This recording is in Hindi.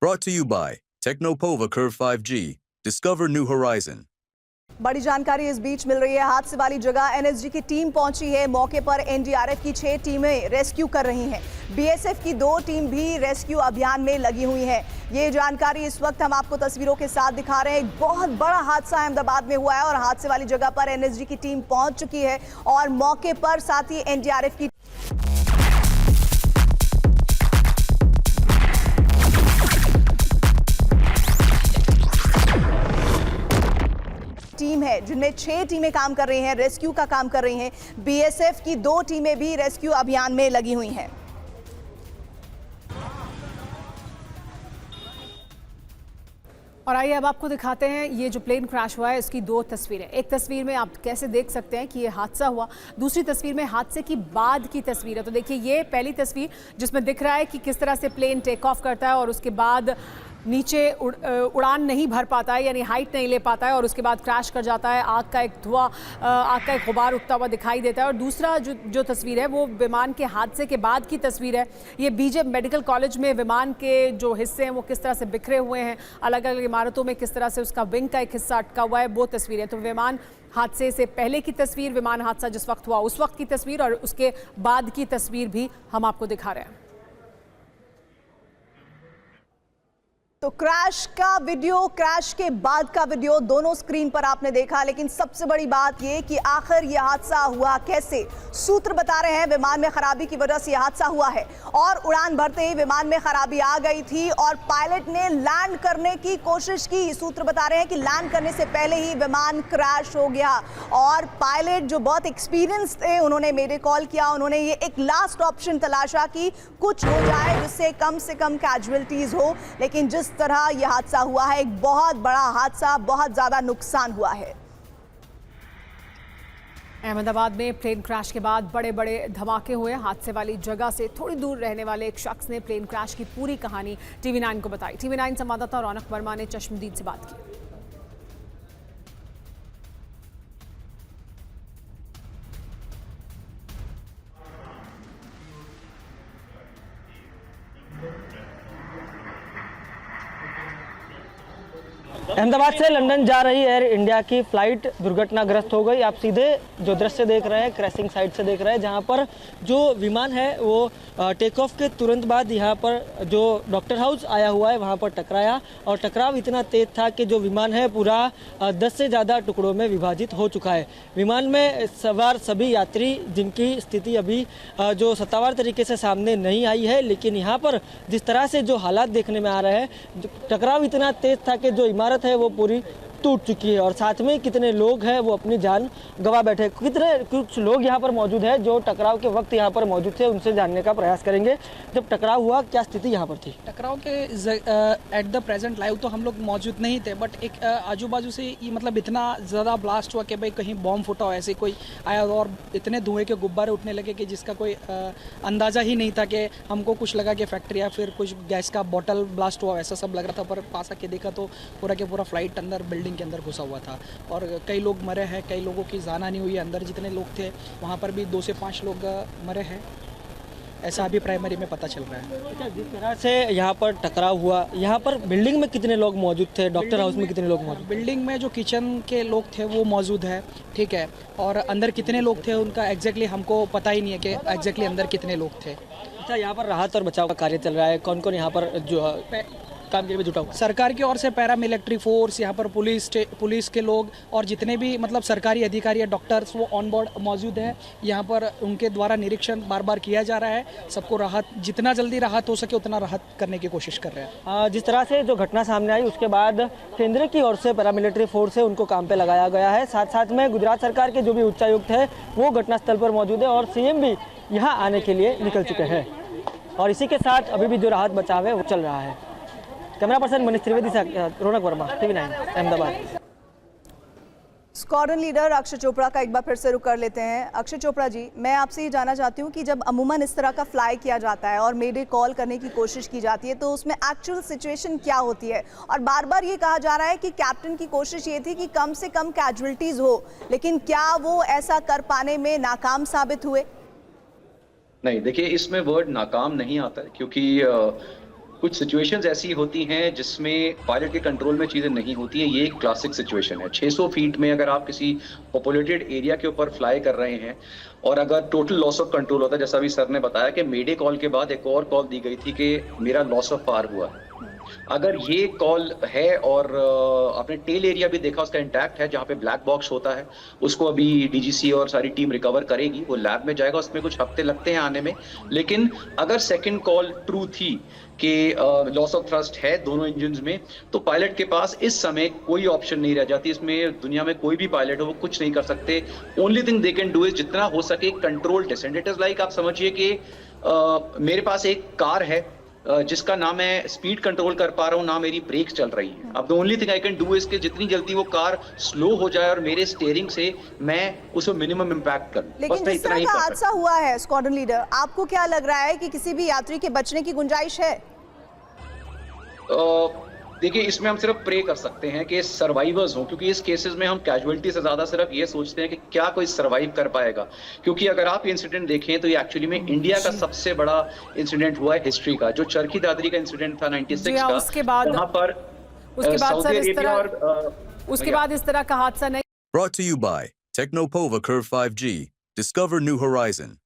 Brought to you by Technopova Curve 5G. Discover new horizon. बड़ी जानकारी इस बीच मिल रही है। हादसे वाली जगह एनएसजी की टीम पहुंची है। मौके पर एनडीआरएफ की 6 टीमें रेस्क्यू कर रही हैं। बीएसएफ की 2 टीम भी रेस्क्यू अभियान में लगी हुई हैं। ये जानकारी इस वक्त हम आपको तस्वीरों के साथ दिखा रहे हैं। एक बहुत बड़ा हादसा अहमदाबाद में हुआ है और हादसे वाली जगह पर एनएसजी की टीम पहुंच चुकी है और मौके पर साथ ही एनडीआरएफ की टीम है, जिनमें 6 टीमें काम कर रही हैं, रेस्क्यू का काम कर रही हैं। बीएसएफ की 2 टीमें भी रेस्क्यू अभियान में लगी हुई हैं। और आइए अब आपको दिखाते हैं ये जो प्लेन क्रैश हुआ है इसकी 2 तस्वीरें। एक तस्वीर में आप कैसे देख सकते हैं कि ये हादसा हुआ, दूसरी तस्वीर में हादसे की बाद की तस्वीर है। तो देखिए ये पहली तस्वीर जिसमें दिख रहा है कि किस तरह से प्लेन टेक ऑफ करता है और उसके बाद नीचे उड़ान नहीं भर पाता है, यानी हाइट नहीं ले पाता है और उसके बाद क्रैश कर जाता है। आग का एक धुआं, आग का एक गुबार उठता हुआ दिखाई देता है। और दूसरा जो तस्वीर है वो विमान के हादसे के बाद की तस्वीर है। ये बीजे मेडिकल कॉलेज में विमान के जो हिस्से हैं वो किस तरह से बिखरे हुए हैं, अलग अलग इमारतों में किस तरह से उसका विंग का एक हिस्सा अटका हुआ है, वो तस्वीर है। तो विमान हादसे से पहले की तस्वीर, विमान हादसा जिस वक्त हुआ उस वक्त की तस्वीर और उसके बाद की तस्वीर भी हम आपको दिखा रहे हैं। तो क्रैश का वीडियो, क्रैश के बाद का वीडियो दोनों स्क्रीन पर आपने देखा, लेकिन सबसे बड़ी बात यह कि आखिर यह हादसा हुआ कैसे। सूत्र बता रहे हैं विमान में खराबी की वजह से यह हादसा हुआ है और उड़ान भरते ही विमान में खराबी आ गई थी और पायलट ने लैंड करने की कोशिश की। सूत्र बता रहे हैं कि लैंड करने से पहले ही विमान क्रैश हो गया और पायलट जो बहुत एक्सपीरियंस थे उन्होंने मेरे कॉल किया। उन्होंने ये एक लास्ट ऑप्शन तलाशा कि कुछ हो जाए जिससे कम से कम कैजुअलिटीज हो, लेकिन जिस तरह यह हादसा हुआ है, एक बहुत बड़ा हादसा, बहुत ज्यादा नुकसान हुआ है। अहमदाबाद में प्लेन क्रैश के बाद बड़े बड़े धमाके हुए। हादसे वाली जगह से थोड़ी दूर रहने वाले एक शख्स ने प्लेन क्रैश की पूरी कहानी टीवी 9 को बताई। टीवी 9 संवाददाता रौनक वर्मा ने चश्मदीद से बात की। अहमदाबाद से लंदन जा रही एयर इंडिया की फ्लाइट दुर्घटनाग्रस्त हो गई। आप सीधे जो दृश्य देख रहे हैं क्रैशिंग साइट से देख रहे हैं, जहां पर जो विमान है वो टेक ऑफ के तुरंत बाद यहां पर जो डॉक्टर हाउस आया हुआ है वहां पर टकराया और टकराव इतना तेज था कि जो विमान है पूरा 10 से ज़्यादा टुकड़ों में विभाजित हो चुका है। विमान में सवार सभी यात्री जिनकी स्थिति अभी जो सत्तावार तरीके से सामने नहीं आई है, लेकिन यहाँ पर जिस तरह से जो हालात देखने में आ रहे हैं, टकराव इतना तेज था कि जो इमारत है वो पूरी टूट चुकी है और साथ में कितने लोग हैं वो अपनी जान गंवा बैठे। कुछ लोग यहाँ पर मौजूद हैं जो टकराव के वक्त यहाँ पर मौजूद थे, उनसे जानने का प्रयास करेंगे। जब टकराव हुआ क्या स्थिति यहाँ पर थी? टकराव के एट द प्रेजेंट लाइव तो हम लोग मौजूद नहीं थे, बट एक आजू बाजू से ये मतलब इतना ज़्यादा ब्लास्ट हुआ कि भाई कहीं बॉम्ब फूटा हो, ऐसे कोई आया और इतने धुएं के गुब्बारे उठने लगे कि जिसका कोई अंदाज़ा ही नहीं था। कि हमको कुछ लगा कि फैक्ट्री या फिर कुछ गैस का बॉटल ब्लास्ट हुआ, ऐसा सब लग रहा था। पर पास आके देखा तो पूरा के पूरा फ्लाइट अंदर बिल्डिंग के अंदर घुसा हुआ था और कई लोग मरे हैं, कई लोगों की जाना नहीं हुई। अंदर जितने लोग थे वहाँ पर भी 2 से 5 लोग मरे हैं, ऐसा अभी प्राइमरी में पता चल रहा है। अच्छा, जिस तरह से यहाँ पर टकराव हुआ, यहाँ पर बिल्डिंग में कितने लोग मौजूद थे? डॉक्टर हाउस में कितने लोग मौजूद? बिल्डिंग में जो किचन के लोग थे वो मौजूद है, ठीक है, और अंदर कितने लोग थे उनका एग्जैक्टली हमको पता ही नहीं है कि एग्जैक्टली अंदर कितने लोग थे। अच्छा, यहाँ पर राहत और बचाव का कार्य चल रहा है, कौन कौन यहाँ पर जो काम के लिए जुटा हुआ? सरकार की ओर से पैरामिलिट्री फोर्स, यहाँ पर पुलिस के लोग और जितने भी मतलब सरकारी अधिकारी या डॉक्टर्स वो ऑन बोर्ड मौजूद हैं। यहाँ पर उनके द्वारा निरीक्षण बार बार किया जा रहा है। सबको राहत, जितना जल्दी राहत हो सके उतना राहत करने की कोशिश कर रहे हैं। जिस तरह से जो घटना सामने आई उसके बाद केंद्र की ओर से पैरामिलिट्री फोर्स है उनको काम पे लगाया गया है। साथ साथ में गुजरात सरकार के जो भी उच्चायुक्त है वो घटनास्थल पर मौजूद है और सीएम भी यहाँ आने के लिए निकल चुके हैं और इसी के साथ अभी भी जो राहत बचाव है वो चल रहा है। कैमरा पर्सन मनीष त्रिवेदी से Raunak Verma, TV 9 Ahmedabad. Squadron leader Akshay Chopra का एक बार फिर से रुख कर लेते हैं। अक्षय चोपड़ा जी, मैं आपसे ये जानना चाहती हूँ कि जब अमूमन इस तरह का फ्लाई किया जाता है और मेडे कॉल करने की कोशिश की जाती है तो उसमें एक्चुअल सिचुएशन क्या होती है? और बार बार ये कहा जा रहा है कि कैप्टन की कोशिश ये थी कि कम से कम कैजुअलिटीज हो, लेकिन क्या वो ऐसा कर पाने में नाकाम साबित हुए? नहीं, देखिए इसमें वर्ड नाकाम नहीं आता है क्योंकि कुछ सिचुएशंस ऐसी होती हैं जिसमें पायलट के कंट्रोल में चीज़ें नहीं होती हैं। ये एक क्लासिक सिचुएशन है। 600 फीट में अगर आप किसी पॉपुलेटेड एरिया के ऊपर फ्लाई कर रहे हैं और अगर टोटल लॉस ऑफ कंट्रोल होता है, जैसा अभी सर ने बताया कि मेडे कॉल के बाद एक और कॉल दी गई थी कि मेरा लॉस ऑफ पावर हुआ है। अगर ये कॉल है और आपने टेल एरिया भी देखा उसका इंटैक्ट है, जहाँ पे ब्लैक बॉक्स होता है, उसको अभी डीजीसी और सारी टीम रिकवर करेगी, वो लैब में जाएगा, उसमें कुछ हफ्ते लगते हैं आने में। लेकिन अगर सेकंड कॉल ट्रू थी कि लॉस ऑफ थ्रस्ट है दोनों इंजन्स में, तो पायलट के पास इस समय कोई ऑप्शन नहीं रह जाती। इसमें दुनिया में कोई भी पायलट हो वो कुछ नहीं कर सकते। Only thing they can do is जितना हो सके control decent. It is like आप समझिए कि मेरे पास एक कार है जिसका ना मैं स्पीड कंट्रोल कर पा रहा हूँ ना मेरी ब्रेक चल रही है। अब the only thing I can do is कि जितनी जल्दी वो कार स्लो हो जाए और मेरे स्टीयरिंग से मैं उसको मिनिमम इम्पैक्ट करूं। लेकिन जिस तरह का हादसा हुआ है स्क्वाड्रन लीडर, आपको क्या लग रहा है कि किसी भी यात्री के बचने की गुंजाइश है? देखिए, इसमें हम सिर्फ प्रे कर सकते हैं कि सर्वाइवर्स हों, क्योंकि इस केसेस में हम कैजुअलिटी से ज्यादा सिर्फ ये सोचते हैं कि क्या कोई सर्वाइव कर पाएगा। क्योंकि अगर आप इंसिडेंट देखें तो ये एक्चुअली में इंडिया का सबसे बड़ा इंसिडेंट हुआ है हिस्ट्री का। जो चरखी दादरी का इंसिडेंट था 96 का, उसके बाद वहां पर सर उसके बाद इस तरह का हादसा नहीं। Brought to you by Technopova Curve 5G. Discover new horizon.